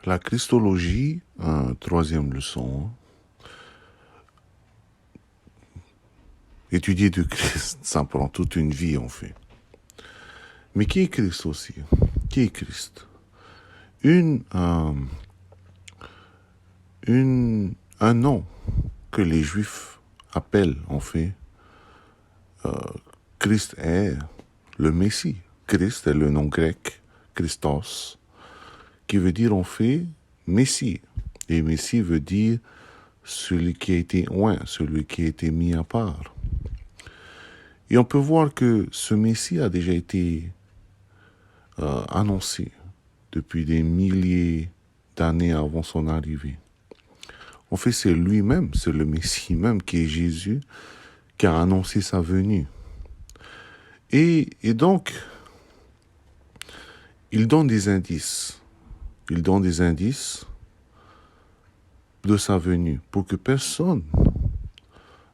La Christologie, troisième leçon. Étudier de Christ, ça prend toute une vie en fait. Mais qui est Christ aussi? Qui est Christ? Un nom que les Juifs appellent en fait Christ est le Messie. Christ est le nom grec, Christos, qui veut dire en fait Messie. Et Messie veut dire celui qui a été oint, celui qui a été mis à part. Et on peut voir que ce Messie a déjà été annoncé depuis des milliers d'années avant son arrivée. En fait, c'est lui-même, c'est le Messie même qui est Jésus, qui a annoncé sa venue. Et donc, il donne des indices. Il donne des indices de sa venue pour que personne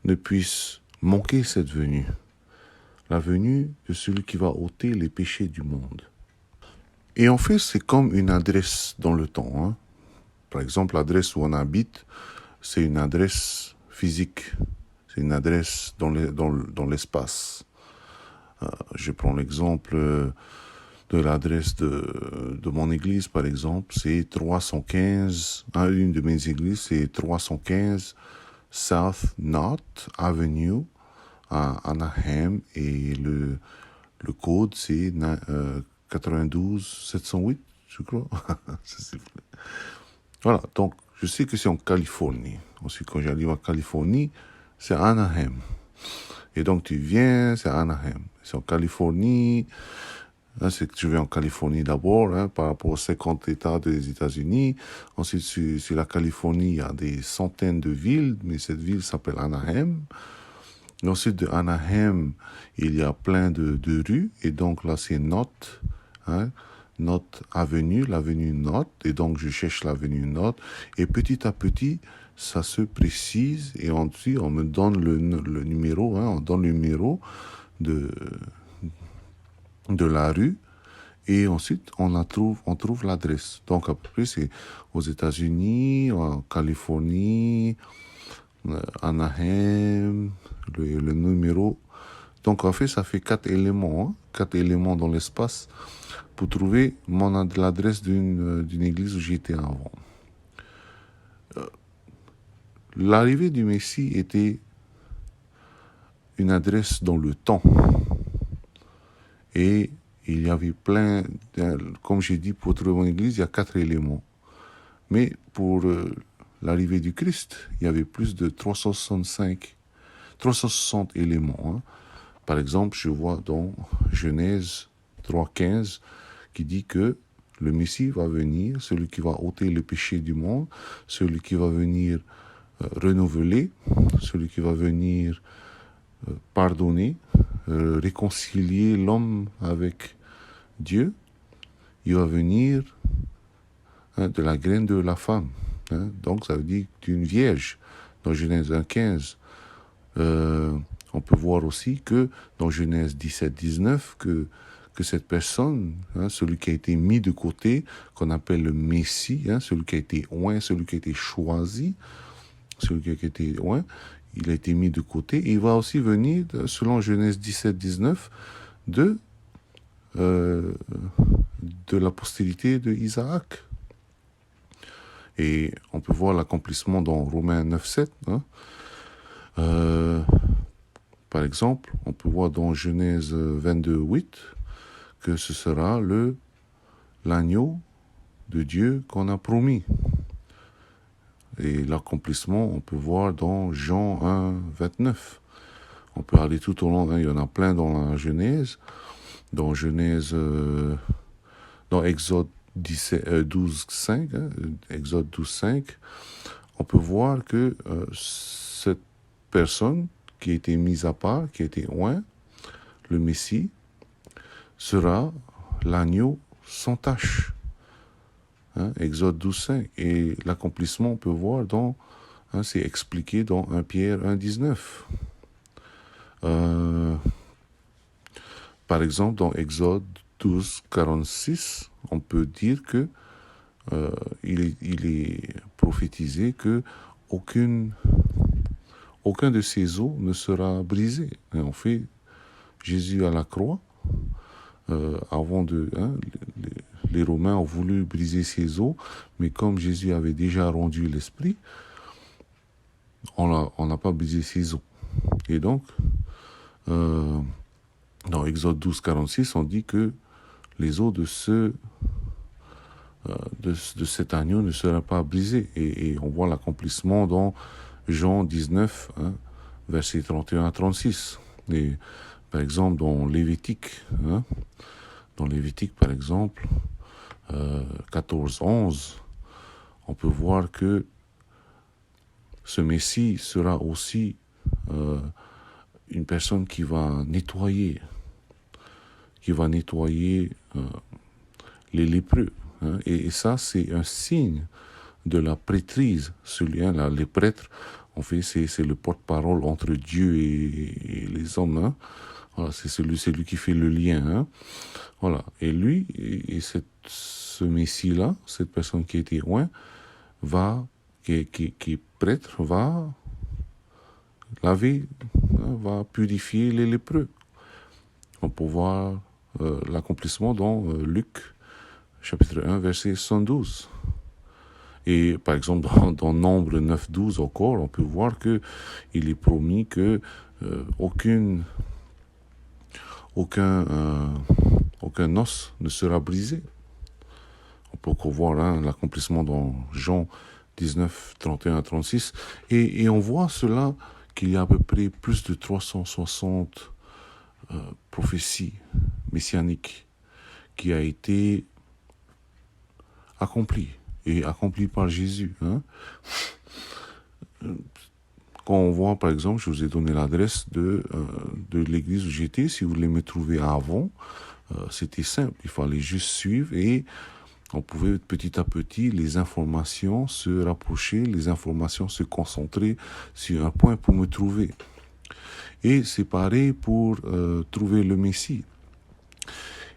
ne puisse manquer cette venue. La venue de celui qui va ôter les péchés du monde. Et en fait, c'est comme une adresse dans le temps. Hein. Par exemple, l'adresse où on habite, c'est une adresse physique. C'est une adresse dans l'espace. Je prends l'exemple de l'adresse de mon église, par exemple. C'est 315, une de mes églises, c'est 315 South North Avenue à Anaheim. Et le code, c'est 92 708, je crois. Voilà, donc je sais que c'est en Californie. Ensuite, quand j'arrive en Californie, c'est Anaheim. Et donc tu viens, c'est Anaheim. C'est en Californie. Là, c'est que je vais en Californie d'abord, par rapport aux 50 États des États-Unis. Ensuite, sur la Californie, il y a des centaines de villes, mais cette ville s'appelle Anaheim. Et ensuite, de Anaheim, il y a plein de rues. Et donc là, c'est Knott, Knott Avenue, l'avenue Knott. Et donc, je cherche l'avenue Knott. Et petit à petit, ça se précise. Et ensuite, on me donne le numéro, on donne le numéro de la rue. Et ensuite, on trouve l'adresse. Donc, après, c'est aux États-Unis, en Californie, Anaheim, le numéro. Donc, en fait, ça fait 4 éléments. 4 éléments dans l'espace pour trouver l'adresse d'une église où j'étais avant. L'arrivée du Messie était une adresse dans le temps. Et il y avait plein, comme j'ai dit, pour trouver une église, il y a 4 éléments. Mais pour l'arrivée du Christ, il y avait plus de 360 éléments. Par exemple, je vois dans Genèse 3,15 qui dit que le Messie va venir, celui qui va ôter le péché du monde, celui qui va venir renouveler, celui qui va venir pardonner, réconcilier l'homme avec Dieu. Il va venir de la graine de la femme. Donc ça veut dire d'une vierge. Dans Genèse 1,15, on peut voir aussi que dans Genèse 17,19, que cette personne, celui qui a été mis de côté, qu'on appelle le Messie, celui qui a été oint, celui qui a été choisi, celui qui a été oint, il a été mis de côté. Et il va aussi venir, selon Genèse 17,19, de la postérité de Isaac. Et on peut voir l'accomplissement dans Romains 9,7. Par exemple, on peut voir dans Genèse 22,8 que ce sera l'agneau de Dieu qu'on a promis. Et l'accomplissement, on peut voir dans Jean 1,29. On peut aller tout au long, il y en a plein dans la Genèse. Dans Genèse, dans Exode 12,5, Exode 12,5, on peut voir que cette personne qui a été mise à part, qui a été oint, le Messie, sera l'agneau sans tache. Exode 12,5. Et l'accomplissement, on peut voir c'est expliqué dans 1 Pierre 1,19. Par exemple, dans Exode 12,46, on peut dire que il est prophétisé que aucun de ses os ne sera brisé. Et en fait, Jésus à la croix, les Romains ont voulu briser ses os, mais comme Jésus avait déjà rendu l'esprit, on n'a pas brisé ses os. Et donc, dans Exode 12, 46, on dit que les os de cet agneau ne sera pas brisé. Et on voit l'accomplissement dans Jean 19, versets 31 à 36. Et par exemple, dans Lévitique, par exemple, 14, 11, on peut voir que ce Messie sera aussi une personne qui va nettoyer les lépreux. Et ça, c'est un signe de la prêtrise. Celui-là, les prêtres, en fait, c'est le porte-parole entre Dieu et les hommes. Voilà, c'est celui qui fait le lien. Voilà. Et lui, ce Messie-là, cette personne qui a été oint, qui est prêtre, va laver, va purifier les lépreux. On peut voir l'accomplissement dans Luc, chapitre 1, verset 112. Et par exemple, dans Nombre 9, 12 encore, on peut voir que il est promis que aucun os ne sera brisé. On peut encore voir l'accomplissement dans Jean 19, 31 à 36. Et on voit cela qu'il y a à peu près plus de 360 prophéties messianiques qui a été accomplie par Jésus. Quand on voit, par exemple, je vous ai donné l'adresse de l'église où j'étais, si vous voulez me trouver avant, c'était simple, il fallait juste suivre et on pouvait petit à petit les informations se rapprocher, les informations se concentrer sur un point pour me trouver. Et c'est pareil pour trouver le Messie.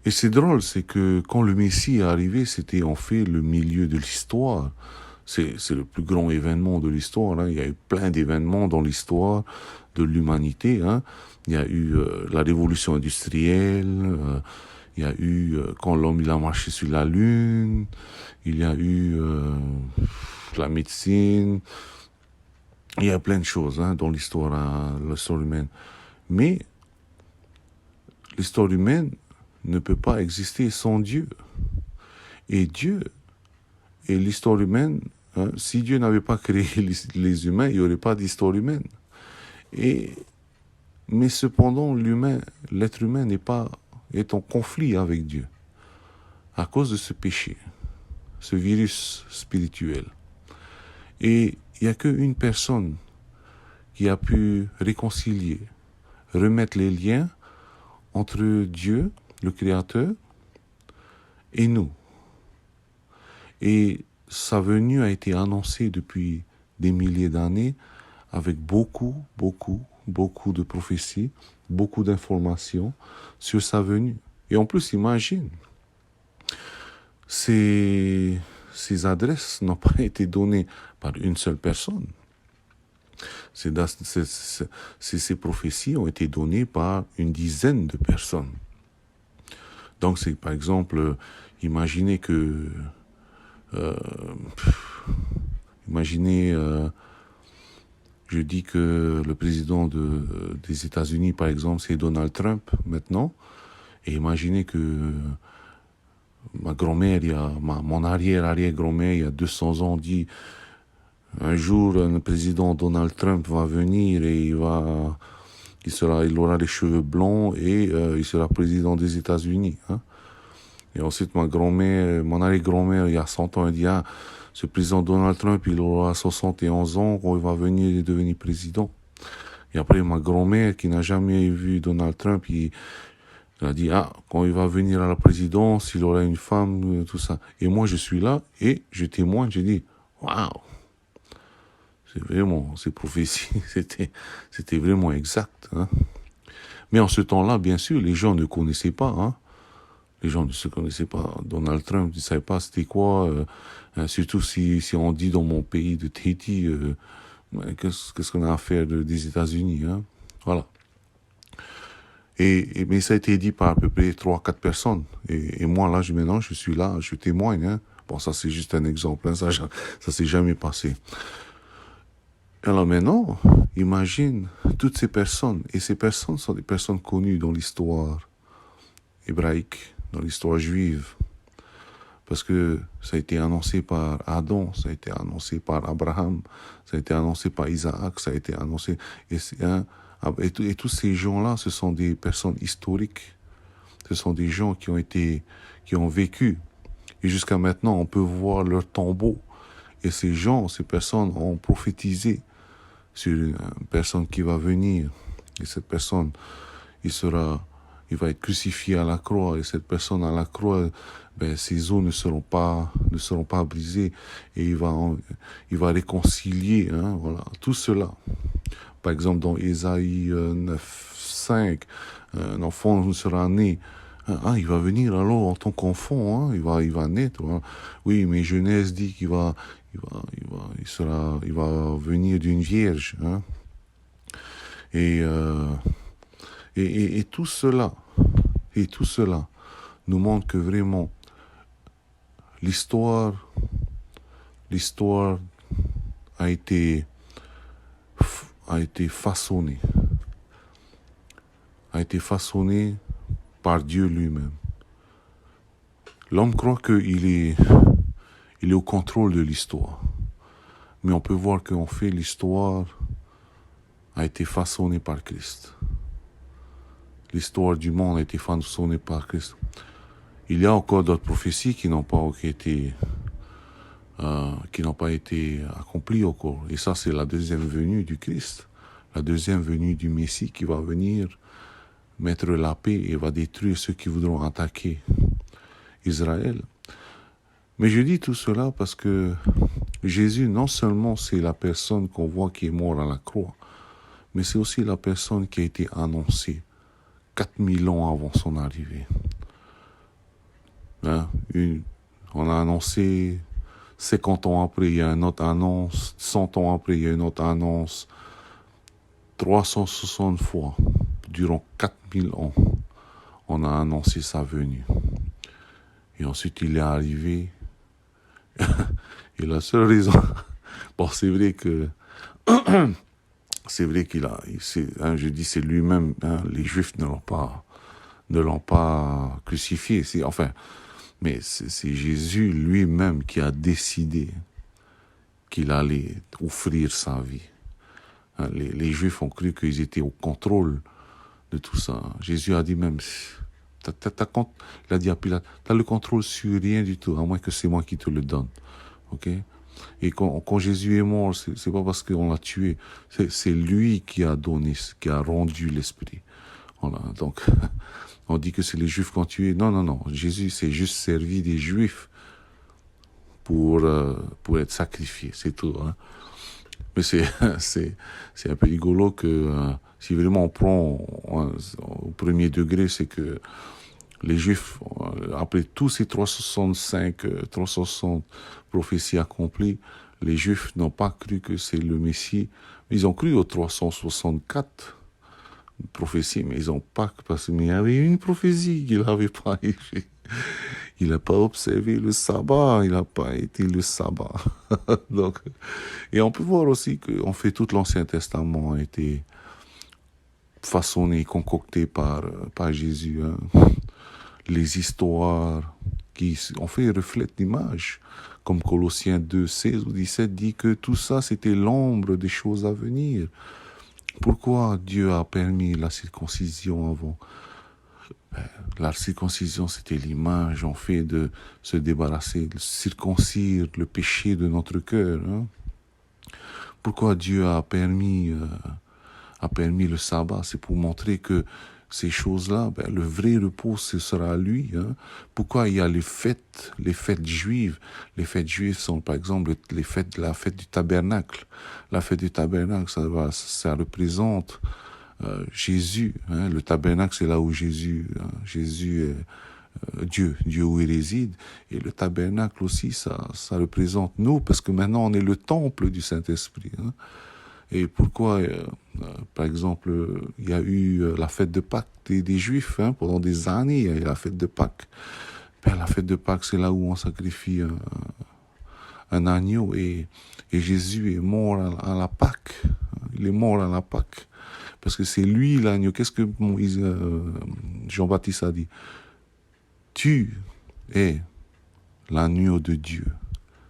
Et c'est drôle, c'est que quand le Messie est arrivé, c'était en fait le milieu de l'histoire. C'est le plus grand événement de l'histoire. Il y a eu plein d'événements dans l'histoire de l'humanité. Il y a eu la révolution industrielle, il y a eu quand l'homme il a marché sur la lune, il y a eu la médecine. Il y a plein de choses dans l'histoire humaine. Mais l'histoire humaine ne peut pas exister sans Dieu. Et Dieu et l'histoire humaine, si Dieu n'avait pas créé les humains, il n'y aurait pas d'histoire humaine. Mais cependant, l'être humain est en conflit avec Dieu à cause de ce péché, ce virus spirituel. Et il n'y a qu'une personne qui a pu réconcilier, remettre les liens entre Dieu, le Créateur, et nous. Et sa venue a été annoncée depuis des milliers d'années avec beaucoup de prophéties, beaucoup d'informations sur sa venue. Et en plus, imagine, ces adresses n'ont pas été données par une seule personne. Ces prophéties ont été données par une dizaine de personnes. Donc, c'est par exemple, imaginez, je dis que le président des États-Unis, par exemple, c'est Donald Trump maintenant, et imaginez que ma grand-mère, mon arrière-arrière-grand-mère, il y a 200 ans, dit un jour, le président Donald Trump va venir et il aura les cheveux blonds et il sera président des États-Unis. Et ensuite, mon arrière-grand-mère, il y a 100 ans, elle dit, ce président Donald Trump, il aura 71 ans quand il va venir et devenir président. Et après, ma grand-mère, qui n'a jamais vu Donald Trump, il a dit, quand il va venir à la présidence, il aura une femme, tout ça. Et moi, je suis là et je témoigne, je dis, waouh! C'est vraiment, ces prophéties, c'était vraiment exact. Mais en ce temps-là, bien sûr, les gens ne connaissaient pas Les gens ne se connaissaient pas. Donald Trump, ils ne savaient pas c'était quoi. Surtout si on dit dans mon pays de Tahiti, qu'est-ce qu'on a à faire des États-Unis, hein? Voilà. Mais ça a été dit par à peu près 3-4 personnes. Et moi, là, maintenant, je suis là, je témoigne, hein. Bon, ça, c'est juste un exemple, hein. Ça s'est jamais passé. Alors maintenant, imagine toutes ces personnes. Et ces personnes sont des personnes connues dans l'histoire hébraïque, dans l'histoire juive. Parce que ça a été annoncé par Adam, ça a été annoncé par Abraham, ça a été annoncé par Isaac, ça a été annoncé... Et tous ces gens-là, ce sont des personnes historiques. Ce sont des gens qui ont vécu. Et jusqu'à maintenant, on peut voir leur tombeau. Et ces personnes ont prophétisé sur une personne qui va venir. Et cette personne, il va être crucifié à la croix. Et cette personne à la croix, ses os ne seront pas brisés. Et il va réconcilier, hein, voilà, tout cela. Par exemple, dans Ésaïe 9:5, un enfant sera né. Il va venir alors en tant qu'enfant, hein, il va naître. Hein. Oui, mais Genèse dit qu'il va venir d'une vierge. Hein. Et tout cela, nous montre que vraiment l'histoire a été façonnée par Dieu lui-même. L'homme croit qu'il est au contrôle de l'histoire. Mais on peut voir qu'en fait, l'histoire a été façonnée par Christ. L'histoire du monde a été façonnée par Christ. Il y a encore d'autres prophéties qui n'ont pas été accomplies encore. Et ça, c'est la deuxième venue du Christ, la deuxième venue du Messie qui va venir mettre la paix et va détruire ceux qui voudront attaquer Israël. Mais je dis tout cela parce que Jésus, non seulement c'est la personne qu'on voit qui est morte à la croix, mais c'est aussi la personne qui a été annoncée 4000 ans avant son arrivée. Hein? On a annoncé 50 ans après, il y a une autre annonce, 100 ans après, il y a une autre annonce, 360 fois, durant 4000 ans, on a annoncé sa venue. Et ensuite, il est arrivé. Et la seule raison... Bon, c'est vrai qu'il a... je dis, c'est lui-même, hein, les Juifs ne l'ont pas crucifié. Mais c'est Jésus lui-même qui a décidé qu'il allait offrir sa vie. Hein, les Juifs ont cru qu'ils étaient au contrôle de tout ça. Jésus a dit même... Il a dit à Pilate, tu as le contrôle sur rien du tout, à moins que c'est moi qui te le donne. Ok? Et quand Jésus est mort, c'est pas parce qu'on l'a tué, c'est lui qui a rendu l'esprit. Voilà. Donc, on dit que c'est les Juifs qui ont tué. Non. Jésus s'est juste servi des Juifs pour être sacrifié, c'est tout. Hein. Mais c'est un peu rigolo que si vraiment on prend au premier degré, c'est que les Juifs, après tous ces 360 prophéties accomplies, les Juifs n'ont pas cru que c'est le Messie. Ils ont cru aux 364 prophéties, mais ils n'ont pas... Parce qu'il y avait une prophétie qu'il n'avait pas écrite. Il n'a pas observé le sabbat, il n'a pas été le sabbat. Donc, et on peut voir aussi qu'en fait tout l'Ancien Testament a été façonné, concocté par Jésus. Hein. Les histoires qui, en fait, reflètent l'image, comme Colossiens 2:16 ou 17 dit que tout ça, c'était l'ombre des choses à venir. Pourquoi Dieu a permis la circoncision avant? La circoncision, c'était l'image, en fait, de se débarrasser, de circoncire le péché de notre cœur. Hein? Pourquoi Dieu a permis le sabbat? C'est pour montrer que ces choses-là, le vrai repos, ce sera à lui. Hein. Pourquoi il y a les fêtes juives? Les fêtes juives sont, par exemple, la fête du tabernacle. La fête du tabernacle, ça représente Jésus. Hein. Le tabernacle, c'est là où Jésus Dieu où il réside. Et le tabernacle aussi, ça représente nous, parce que maintenant on est le temple du Saint-Esprit. Hein. Et pourquoi, par exemple, il y a eu la fête de Pâques des Juifs, hein, pendant des années, il y a eu la fête de Pâques. Ben, la fête de Pâques, c'est là où on sacrifie un agneau, et Jésus est mort à la Pâques. Il est mort à la Pâques. Parce que c'est lui l'agneau. Qu'est-ce que Jean-Baptiste a dit? Tu es l'agneau de Dieu,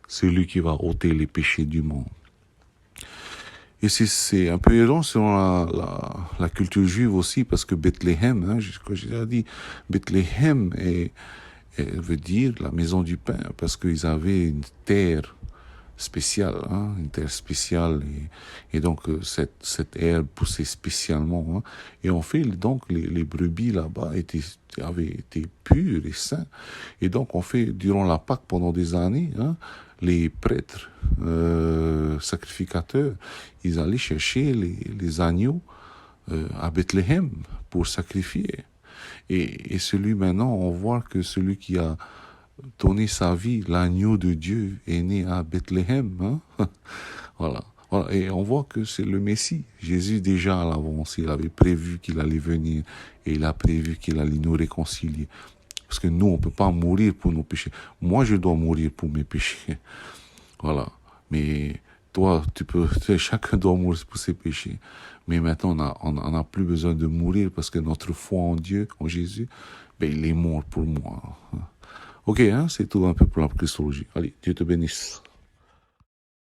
celui qui va ôter les péchés du monde. Et c'est un peu errant selon la culture juive aussi, parce que Bethléem, hein, j'ai déjà dit, Bethléem veut dire la maison du pain, parce qu'ils avaient une terre spéciale, hein, une terre spéciale, et donc cette herbe poussait spécialement, hein, et en fait donc les brebis là-bas avaient été pures et saintes, et donc on fait durant la Pâque pendant des années, hein, les prêtres sacrificateurs, ils allaient chercher les agneaux à Bethléem pour sacrifier, et celui maintenant on voit que celui qui a donné sa vie, l'agneau de Dieu est né à Bethléem. Hein? Voilà. Et on voit que c'est le Messie. Jésus déjà à l'avance, il avait prévu qu'il allait venir, et il a prévu qu'il allait nous réconcilier. Parce que nous, on peut pas mourir pour nos péchés. Moi, je dois mourir pour mes péchés. Voilà. Mais toi, chacun doit mourir pour ses péchés. Mais maintenant, on a plus besoin de mourir, parce que notre foi en Dieu, en Jésus, ben, il est mort pour moi. Ok, hein, c'est tout un peu pour la Christologie. Allez, Dieu te bénisse.